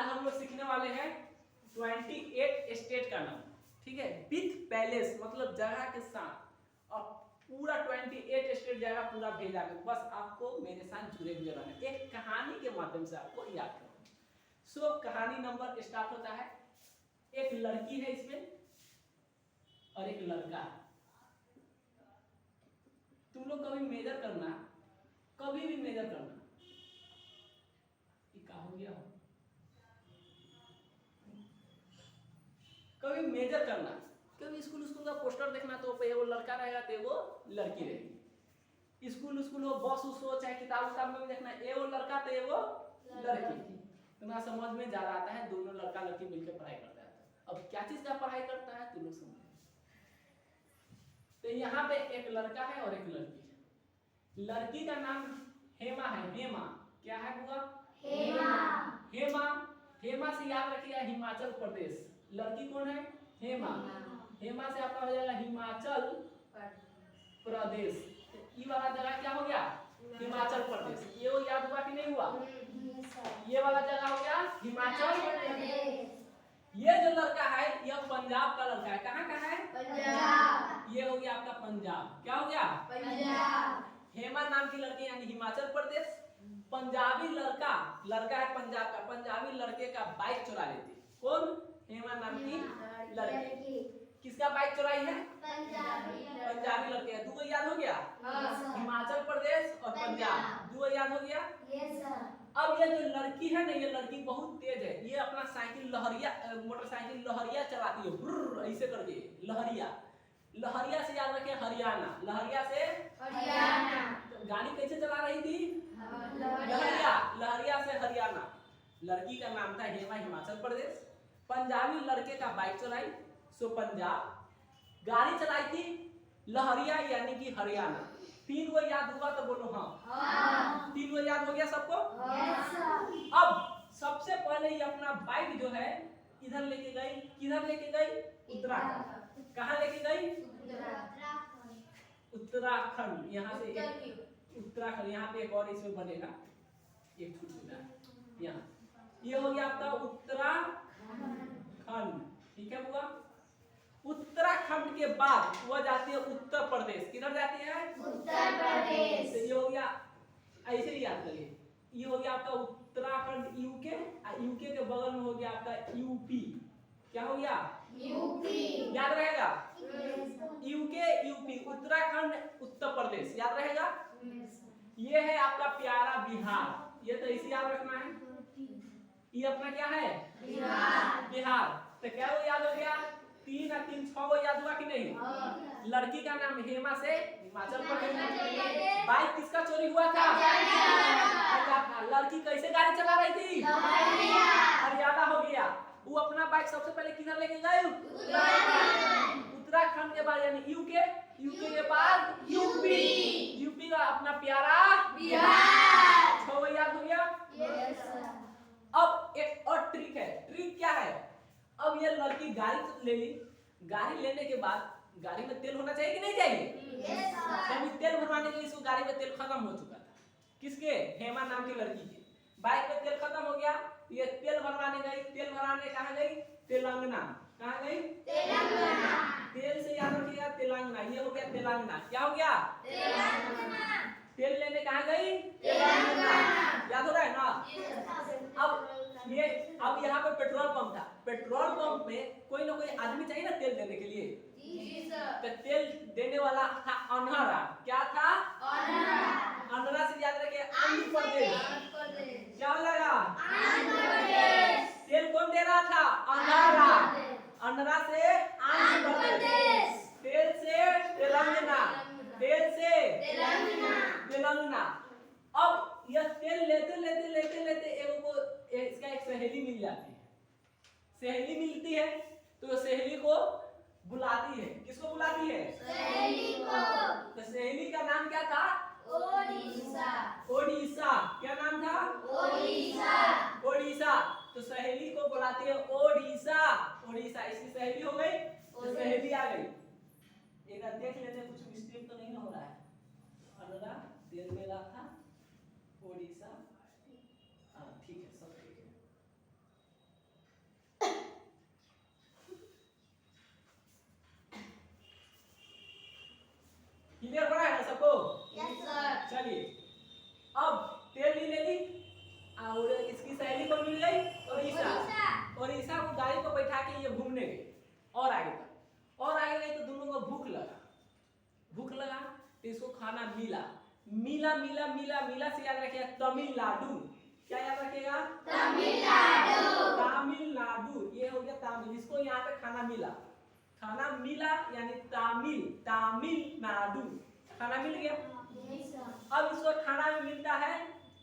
आज हम लोग सीखने वाले हैं 28 स्टेट का नाम, ठीक है, विथ पैलेस मतलब जगह के साथ। और पूरा 28 स्टेट जगह पूरा भेजा है, बस आपको मेरे साथ जुड़े हुए रहना, एक कहानी के माध्यम से आपको याद करना। सो कहानी नंबर स्टार्ट होता है, एक लड़की है इसमें और एक लड़का है। तुम लोग कभी मेजर करना, कभी भी मेजर करना, ये क्या हो गया हो, कभी मेजर करना, कभी स्कूल का पोस्टर देखना तो वो लड़का रहेगा तो वो लड़की रहेगी। स्कूल हो, बस हो, चाहे किताब में भी देखना, ये वो लड़का तो वो लड़की। तुम्हारा समझ में जा रहा है, दोनों लड़का लड़की मिलकर पढ़ाई करता है। अब क्या चीज का पढ़ाई करता है तुम लोग समझ। तो यहाँ पे एक लड़का है और एक लड़की है। लड़की का नाम हेमा है, हेमा। क्या है बुआ? हेमा। हेमा, हेमा से याद रखिएगा हिमाचल प्रदेश। लड़की कौन है? हेमा। हेमा से आपका हो जाएगा हिमाचल प्रदेश। ये वाला जगह क्या हो गया? हिमाचल प्रदेश। ये वो याद हुआ कि नहीं हुआ? ये वाला जगह हो गया हिमाचल प्रदेश। ये जो लड़का है यह पंजाब का लड़का है। कहाँ का है? पंजाब। ये हो गया आपका पंजाब। क्या हो गया? पंजाब। हेमा नाम की लड़की यानी हिमाचल प्रदेश। पंजाबी लड़का, लड़का है पंजाब का, पंजाबी लड़के का बाइक चुरा लेती। कौन? हेमा नाम की लड़की। किसका बाइक चुराई है? पंजाबी लड़के। दो याद हो गया? हिमाचल प्रदेश और पंजाब, दो याद हो गया? अब ये जो लड़की है ना, ये लड़की बहुत तेज है। ये अपना साइकिल लहरिया, मोटरसाइकिल लहरिया चलाती है, ब्रुर ऐसे करके लहरिया। लहरिया से याद रखे हरियाणा, लहरिया से हरियाणा। तो गाड़ी कैसे चला रही थी? लहरिया, लहरिया से हरियाणा। लड़की का नाम था हेमा, हिमाचल प्रदेश। पंजाबी लड़के का बाइक चलाई, सो पंजाब। गाड़ी चलाई थी लहरिया यानी कि हरियाणा। तीन वो याद हुआ तो बोलो हाँ। तीन वो याद हो गया सबको? अब सबसे पहले ये अपना बाइक जो है इधर लेके गई। किधर लेके गई? उत्तराखंड। कहाँ लेके गई? उत्तराखंड। यहाँ से उत्तराखंड, यहाँ पे एक और इसमें बनेगा, एक छूट यहाँ। ये हो गया आपका उत्तराखंड, ठीक है बुआ। उत्तराखंड के बाद वह जाती है उत्तर प्रदेश। किधर जाती है? उत्तर प्रदेश। तो ये हो गया, ऐसे ही याद करिए, ये हो गया आपका उत्तराखंड यूके, और यूके के बगल में हो गया आपका यूपी। क्या हो गया? यूपी। याद रहेगा? यूके यूपी, उत्तराखंड उत्तर प्रदेश, याद रहेगा? ये है आपका प्यारा बिहार। ये तो इसे याद रखना है। ये अपना क्या है? बिहार। बिहार। तो क्या वो याद हो गया? 3 और 3 6 वो याद हुआ कि नहीं? लड़की का नाम हेमा से हिमाचल प्रदेश। बाइक किसका चोरी हुआ था? लड़की कैसे गाड़ी चला रही थी? हरियाणा हो गया। वो अपना बाइक सबसे पहले किधर लेके गए? उत्तराखंड के बाद यानी यूके, यूके के बाद यूपी, यूपी का अपना प्यारा बिहार। 6 वो याद हो गया? अब एक और ट्रिक है। ट्रिक क्या है? अब ये लड़की गाड़ी ले ली, गाड़ी लेने के बाद गाड़ी में तेल होना चाहिए कि नहीं चाहिए? तेल भरवाने के लिए इसको गाड़ी में तेल खत्म हो चुका था। किसके? हेमा नाम की लड़की के। बाइक में तेल खत्म हो गया, ये तेल भरवाने गई। तेल भरवाने कहाँ गई? तेलंगाना। कहाँ गई? तेलंगाना। तेल से याद रखिएगा तेलंगाना। ये हो गया तेलंगाना। क्या हो गया? तेलंगाना। तेल लेने कहाँ गई? तेलंगाना। याद हो रहा है ना? अब ये, अब यहाँ पे पेट्रोल पंप था। पेट्रोल पंप में कोई ना कोई आदमी चाहिए ना तेल देने के लिए। तो तेल देने वाला था अनहरा। क्या था? अनहरा से याद रखिए आंध्र प्रदेश। क्या लगा? तेल कौन दे रहा था? अनहरा। अनहरा से आंध्र प्रदेश, तेल से तेलंगाना, तेल से तेलंगाना। अब यह तेल लेते लेते लेते लेते इसका एक सहेली मिल जाती है। सहेली मिलती है तो सहेली को बुलाती है। किसको बुलाती है? सहेली को। तो सहेली का नाम क्या था? ओडिशा। ओडिशा। क्या नाम था? ओडिशा। ओडिशा। तो सहेली को बुलाती है ओडिशा। ओडिशा इसकी सहेली हो गई, तो सहेली आ गई। एक देख लेते कुछ मिस्टेक तो नहीं हो रहा है। अनरा तेल में था ओडिशा, हाँ ठीक है, सब ठीक है। मिला मिला मिला मिला से याद रखिएगा तमिलनाडु। क्या याद रखिएगा? तमिलनाडु। ये हो गया तमिल। इसको यहाँ पे खाना मिला, खाना मिला यानी तमिलनाडु, खाना मिल गया। अब इसको खाना में मिलता है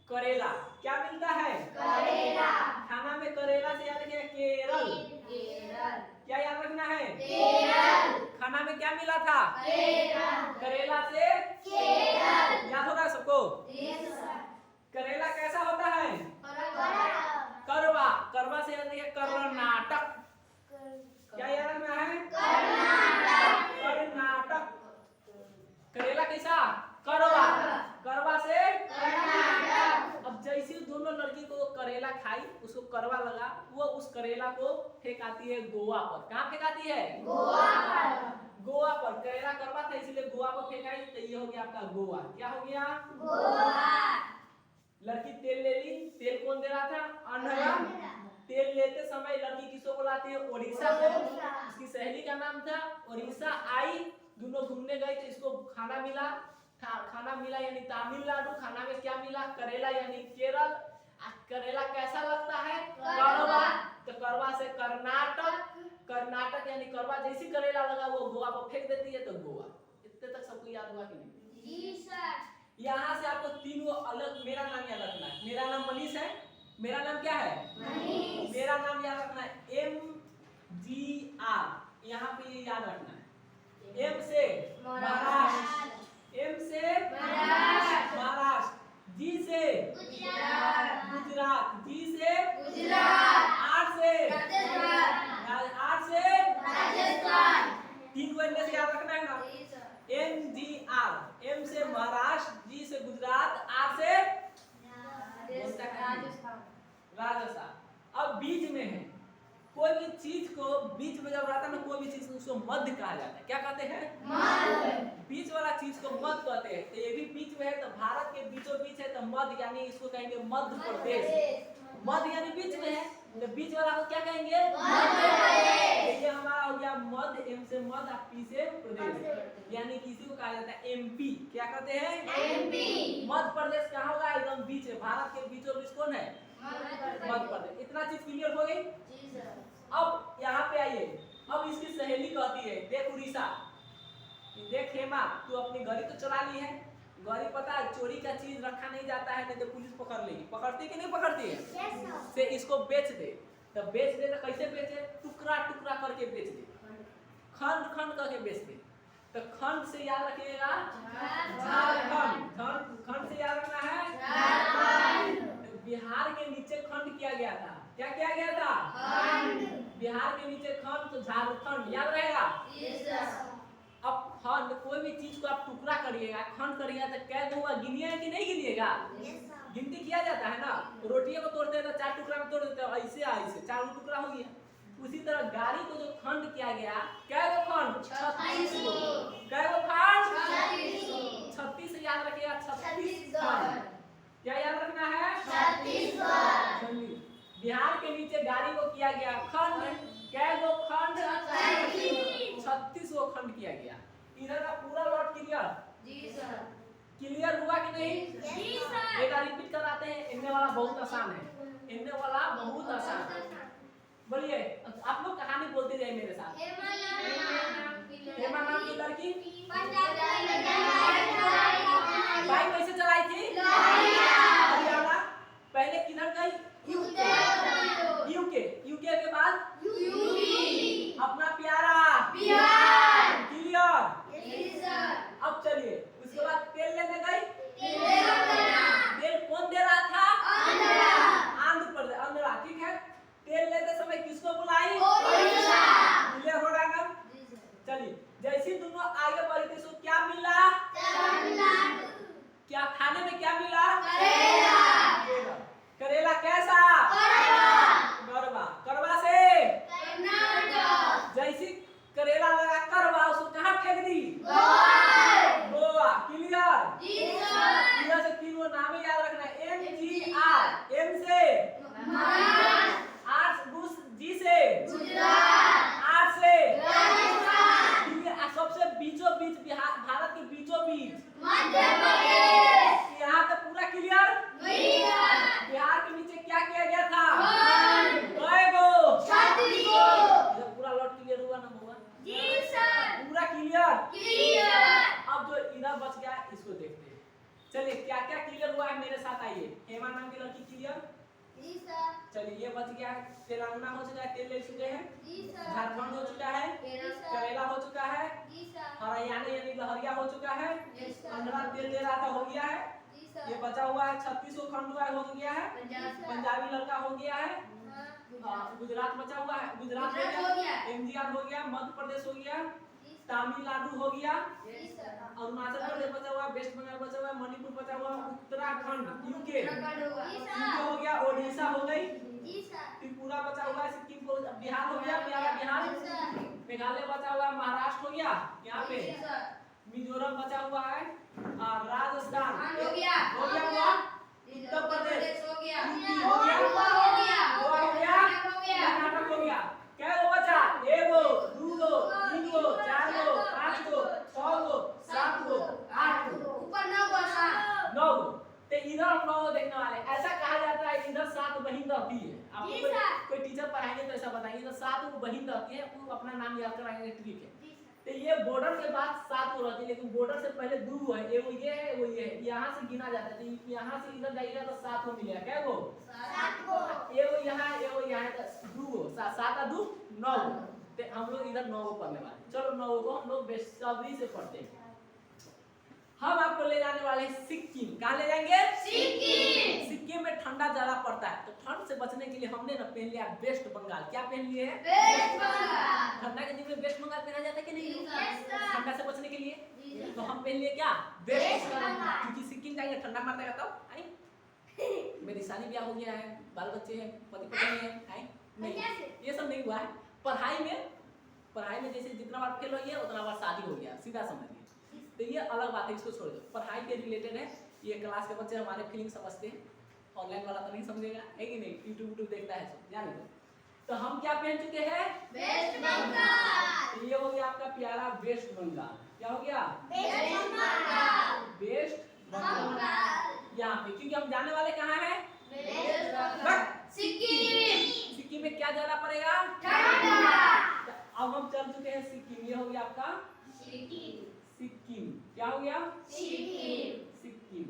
करेला। क्या मिलता है? करेला। खाना में करेला से याद रखिएगा केरल। क्या याद रखना है? केरल। खाना में क्या मिला था? करेला से केरल। याद होगा सबको? करेला कैसा होता है? करवा। करवा से याद रखिएगा कर्नाटक। क्या याद रखना है? कर्नाटक। करेला कैसा? करवा। करवा से कर्नाटक। अब जैसे दोनों लड़की को करेला खाई, उसको करवा लगा, वो उस करेला को फेंकाती है गोवा पर। कहाँ फेंकाती है? गोवा पर। गोवा पर। करेला करवा था इसलिए गोवा पर फेंकाई, तो ये हो गया आपका गोवा। क्या हो गया? गोवा। लड़की तेल ले ली। तेल कौन दे रहा था? अंधरा। तेल लेते समय लड़की किसको बुलाती है? उड़ीसा को। इसकी सहेली का नाम था उड़ीसा। आई, दोनों घूमने गए तो इसको खाना मिला। खाना मिला यानी तमिलनाडु। खाना में क्या मिला? करेला यानी केरल। करेला कैसा लगता है? करवा। तो करवा से कर्नाटक। कर्नाटक यानी करवा। जैसी करेला लगा वो गोवा पर फेंक देती है, तो गोवा। इतने तक सबको याद हुआ कि नहीं? जी सर। यहाँ से आपको तीनों अलग मेरा नाम याद रखना है। मेरा नाम मनीष है। मेरा नाम क्या है? मनीष। मेरा नाम याद रखना है MGR। यहाँ पे ये याद रखना है। M से महाराष्ट्र। M से महाराष्ट्र। G से गुजरात। G से गुजरात। R से राजस्थान। तीन को इनमें से याद रखना है ना? MGR। M से महाराष्ट्र, G से गुजरात, R से राजस्थान। अब बीच में है। कोई भी चीज को बीच में जब रहता है ना, कोई भी चीज उसको मध्य कहा जाता है। क्या कहते हैं? मध्य। बीच वाला चीज को मध्य कहते हैं। तो ये भी बीच में है, तो भारत के बीचों बीच है, तो मध्य यानी इसको कहेंगे मध्य प्रदेश। मध्य यानी बीच में है, तो बीच वाला को क्या कहेंगे? मध्य प्रदेश। ये हमारा हो गया मध्य। M से मध्य, P से प्रदेश, यानी किसी को कहा जाता है MP। क्या कहते हैं? MP। मध्य प्रदेश कहाँ होगा? एकदम बीच है। भारत के बीचों बीच कौन है? मध्य प्रदेश। इतना चीज क्लियर हो गई? जी सर। अब यहाँ पे आइए। अब इसकी सहेली कहती है, देख उड़ीसा, देख हेमा, तू अपनी गाड़ी तो चला ली है। गाड़ी पता है चोरी का चीज रखा नहीं जाता है, नहीं तो पुलिस पकड़ लेगी। पकड़ती कि नहीं पकड़ती है? yes, से इसको बेच दे। तो बेच दे तो कैसे बेचे? टुकड़ा टुकड़ा करके बेच दे, खंड खंड करके बेच दे। तो खंड से याद रखिएगा झारखंड। खंड से याद रखना है झारखंड। बिहार के नीचे खंड किया गया था। क्या किया गया था? खंड। बिहार के नीचे खंड, तो झारखंड। याद रहेगा? yes, अब खंड, कोई भी चीज को आप टुकड़ा करिएगा, खंड करिएगा, तो कै होगा? गिनिएगा कि नहीं गिनिएगा? yes, गिनती किया जाता है ना। रोटियों को तोड़ते हैं तो 4 टुकड़ा में तोड़ देते हैं, ऐसे ऐसे 4 टुकड़ा हो गया। उसी तरह गाड़ी को जो खंड किया गया, क्या गो खंड? 36 गो। क्या गो खंड? 36 से याद रखिएगा 36 खंड। क्या याद रखना है? 36 खंड। बिहार के नीचे गाड़ी को किया गया खंड। क्या गो खंड? 36 गो खंड किया गया। इधर का पूरा लॉट क्लियर? जी सर। क्लियर हुआ कि नहीं? जी सर। एक बार रिपीट कराते हैं। इनने वाला बहुत आसान है। इनने वाला बहुत आसान है। बोलिए, आप लोग कहानी बोलते जाइए मेरे साथ। हेमा नाम की लड़की बाइक कैसे चलाई थी? हरियाणा। पहले किधर गई? यूके के बाद अपना प्यारा बिहार। क्लियर? अब चलिए, उसके बाद तेल लेने गई। तेल कौन दे रहा था? आंध्र प्रदेश, आंध्रा। ठीक है। तेल लेते समय किसको बुलाई? क्लियर हो रहा है ना? चलिए, जैसे दोनों आगे बढ़े थे, सो क्या मिला? क्या खाने में क्या मिला? करेला। करेला कैसा? करवा। करवा से जैसी करेला लगा करवा, उसको कहाँ फेंक दी? गोवा। क्लियर? क्लियर से तीनों नाम याद रखना है। MGR। M से G से R से सबसे बीचों बीच, भारत के बीचों बीच मध्य प्रदेश। की लड़की क्लियर? जी सर। चलिए ये बच गया है। तेलंगाना हो चुका है, तेल ले चुके हैं। जी सर। झारखंड हो चुका है, केरला हो चुका है, जी सर। हरियाणा यानी लहरिया हो चुका है, जी सर। आंध्रा तेल दे रहा था हो गया है। जी सर। ये बचा हुआ है 36 को खंडवा हो गया है, पंजाबी लड़का हो गया है, गुजरात बचा हुआ है, गुजरात हो गया, एमजीआर हो गया, मध्य प्रदेश हो गया, तमिलनाडु हो गया, अरुणाचल प्रदेश बचा हुआ, वेस्ट बंगाल बचा हुआ, मणिपुर बचा हुआ, उत्तराखंड यूके हो गया, ओडिशा हो गई, त्रिपुरा बचा हुआ है, सिक्किम को, बिहार हो गया, बिहार, मेघालय बचा हुआ, महाराष्ट्र हो गया यहाँ पे, मिजोरम बचा हुआ है, राजस्थान हो गया, उत्तर प्रदेश हो गया, गोवा हो गया, कर्नाटक हो गया। क्या वो बचा? एगो, दूगो, तीनगो, चारगो, पांचगो, छगो, सातगो, आठगो, ऊपर 9 गो सर। 9 गो। तो इधर हम 9 गो देखने वाले। ऐसा कहा जाता है इधर 7 बहन रहती है। आपको कोई टीचर पढ़ाएंगे तो ऐसा बताएंगे इधर 7 बहन रहती है, वो अपना नाम याद कराएंगे, ट्रिक है। तो ये बॉर्डर के बाद 7 हो रहती है, लेकिन बॉर्डर से पहले 2 है, एगो ये है, वो ये है, यहाँ से गिना जाता है। तो यहाँ से इधर जाइएगा तो 7 को मिलेगा। क्या गो? 7 गो। एगो यहाँ तो 2 गो, 7 और 2 9 गो। तो हम लोग इधर 9 गो पढ़ने वाले। चलो 9 गो हम लोग बेसब्री से पढ़ते हैं। हम आपको ले जाने वाले हैं सिक्किम। कहाँ ले जाएंगे? सिक्किम। सिक्किम में ठंडा ज्यादा पड़ता है, तो ठंड से बचने के लिए हमने ना पहन लिया वेस्ट बंगाल। क्या पहन लिए है? वेस्ट बंगाल। ठंडा के दिन में वेस्ट बंगाल पहना जाता है कि नहीं? Yes, sir. ठंडा से बचने के लिए जी, तो हम पहन लिए क्या? वेस्ट बंगाल। क्योंकि सिक्किम जाएंगे ठंडा मारता है। तब आई मेरी शादी ब्याह हो गया है, बाल बच्चे हैं, पति पत्नी है, आई नहीं, ये सब नहीं हुआ है। पढ़ाई में जैसे जितना बार फेल हो गया उतना बार शादी हो गया, सीधा समझिए। तो ये अलग बात है, इसको छोड़ दो। पढ़ाई के रिलेटेड है, ये क्लास के बच्चे हमारे फीलिंग समझते हैं, ऑनलाइन वाला तो नहीं समझेगा, है कि नहीं? यूट्यूब देखता है सब, जाने दो। तो हम क्या पहन चुके हैं? वेस्ट बंगाल। ये हो गया आपका प्यारा वेस्ट बंगाल। क्या हो गया? वेस्ट बंगाल। वेस्ट बंगाल। यहाँ पे क्योंकि हम जाने वाले कहाँ हैं? वेस्ट बंगाल। सिक्किम। सिक्किम में क्या ज्यादा पड़ेगा? ठंडा। अब हम चल चुके हैं सिक्किम। ये हो गया आपका सिक्किम। क्या हो गया? सिक्किम।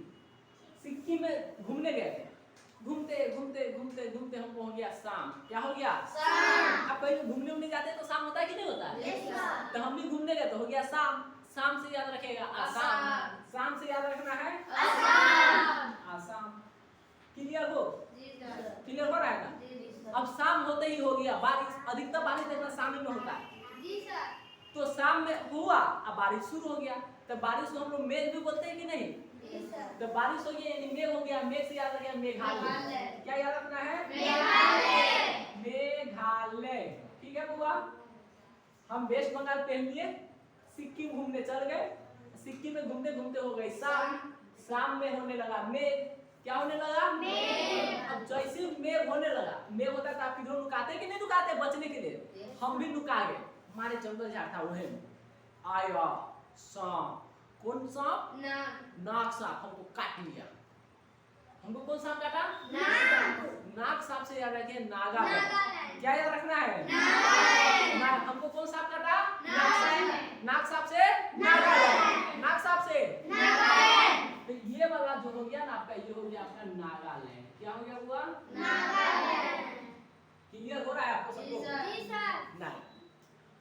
सिक्किम में घूमने गए थे, घूमते हमको हो गया शाम। क्या हो गया? शाम। आप कहीं घूमने जाते हैं तो शाम होता है कि नहीं होता है? Yes, sir. तो हम भी घूमने गए तो हो गया शाम। शाम से याद रखेगा आसाम। शाम से याद रखना है आसाम। क्लियर हो? क्लियर हो रहा है ना? अब शाम होते ही हो गया बारिश। अधिकतर बारिश देखना शाम में होता है। तो शाम में हुआ, अब बारिश शुरू हो गया। तो बारिश को हम लोग मेघ भी बोलते हैं कि नहीं? तो बारिश हो गया यानी मेघ हो गया। मेघ से याद रखेगा मेघालय। क्या याद रखना है? मेघालय। ठीक है बुआ? हम वेस्ट बंगाल पहन लिए, सिक्किम घूमने चल गए। सिक्किम में घूमते घूमते हो गई शाम में होने लगा मेघ। क्या होने लगा? अब जैसे मेघ होने लगा, मेघ होता है तो आप किधर लुकाते कि नहीं लुकाते? बचने के लिए हम भी लुका गए। हमारे जंगल झाड़ था वही आया सांप। कौन सांप? नाग सांप हमको काट लिया। हमको कौन सांप काटा? नाग सांप से याद रखिए नागालैंड। क्या याद रखना है? नाग। हमको कौन सांप काटा? नाग सांप से नागालैंड। नाग सांप से नागालैंड। तो ये वाला जो हो गया ना आपका, ये हो गया आपका नागालैंड। क्या हो गया हुआ? नागालैंड। क्लियर हो रहा है आपको सबको? नहीं।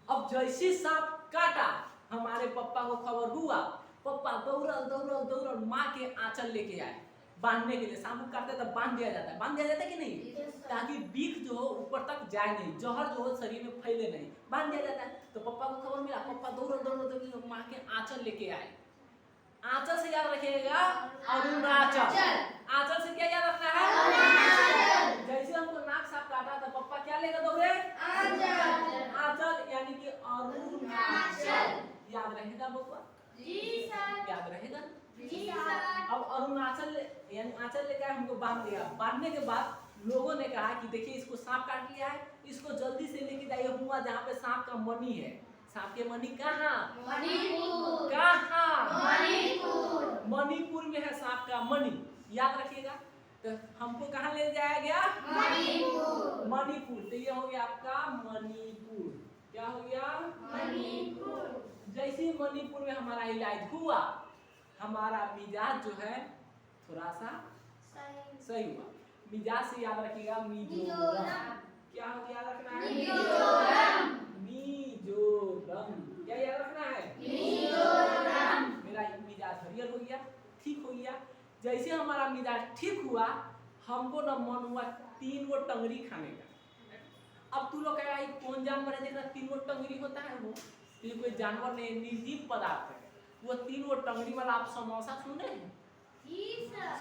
अब जैसे सांप काटा, हमारे पप्पा को खबर हुआ। पप्पा दौड़ल माँ के आंचल लेके आए बांधने के लिए। सांप को काटते तब बांध दिया जाता है। बांध दिया जाता है कि नहीं? ताकि बिख जो हो ऊपर तक जाए नहीं, जहर जो हो शरीर में फैले नहीं, बांध दिया जाता है। तो पप्पा को खबर मिला, पप्पा दौड़ल माँ के आंचल लेके आए। आंचल से याद रखिएगा अरुणाचल। आंचल से क्या याद रखना है? जैसे हमको नाक सांप काटा तो पप्पा क्या लेकर दौड़े? आंचल यानी कि अरुणाचल। याद रहेगा बप्पा? याद रहेगा? अब अरुणाचल यानी आंचल लेकर हमको बांध दिया। बांधने के बाद लोगों ने कहा कि देखिए इसको सांप काट लिया है, इसको जल्दी से लेके जाइए हुआ जहाँ पे सांप का मणि है। सांप के मणि कहाँ? मणिपुर में है सांप का मणि। याद रखिएगा। तो हमको कहाँ ले जाया गया? मणिपुर। तो ये हो गया आपका मणिपुर। क्या हो गया? जैसे मणिपुर में हमारा इलाज हुआ, हमारा मिजाज जो है थोड़ा सा सही हुआ। मिजाज से याद रखिएगा मिजोरम। क्या हो याद रखना है? मिजोरम। मिजोरम। क्या याद रखना है? मिजोरम। मेरा मिजाज हरियर हो गया, ठीक हो गया। जैसे हमारा मिजाज ठीक हुआ, हमको न मन हुआ 3 गो टंगरी खाने का। अब तू लोग कहेगा कौन जानवर है जिसका 3 गो टंगरी होता है? वो ये कोई जानवर नहीं, निर्जीव पदार्थ है। वो 3 गो टंगरी वाला आप समोसा सुने हैं?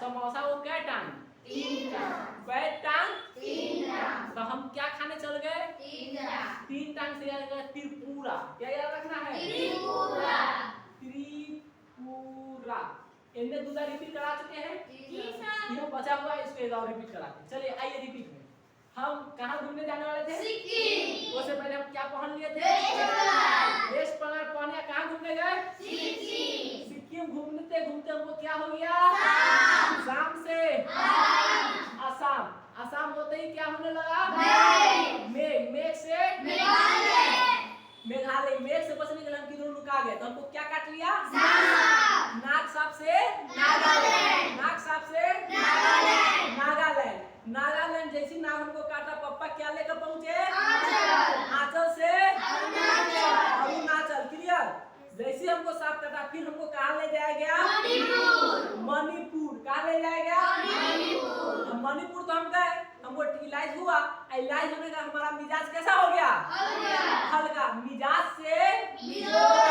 समोसा वो कै टांग? 3 टांग। कै टांग? 3 टांग। तो हम क्या खाने चल गए? 3 टांग। 3 टांग से याद रखना त्रिपुरा। क्या याद रखना है? त्रिपुरा। त्रिपुरा। इनने दूसरा रिपीट करा चुके हैं? जी सर। ये बचा हुआ है, इसको एक और रिपीट कराते हैं। चलिए आइए रिपीट में। हम कहाँ घूमने जाने वाले थे? सिक्किम। उससे पहले हम क्या पहन लिए थे? वेस्ट वेस्ट बंगाल पहने कहाँ घूमने गए? सिक्किम। सिक्किम घूमते घूमते हमको क्या हो गया? शाम से असम। असम होते ही क्या होने लगा? मेघ। मेघ से मेघालय। मेघ से बचने के लिए हम किधर लुका गए? तो हमको क्या काट लिया? नाग सांप से नागालैंड। नाग सांप से नागालैंड। नागालैंड। नागालैंड जैसी नाग हमको काटा, पप्पा क्या लेकर पहुंचे? आंचल। आंचल से अरुणाचल। अरुणाचल। क्लियर? जैसे हमको सांप काटा, फिर हमको कहाँ ले जाया गया? मणिपुर। मणिपुर। कहाँ ले जाया गया? मणिपुर। मणिपुर तो हम गए, हमको इलाज हुआ। इलाज होने का हमारा मिजाज कैसा हो गया? हल्का। हल्का। मिजाज से मिजोरम।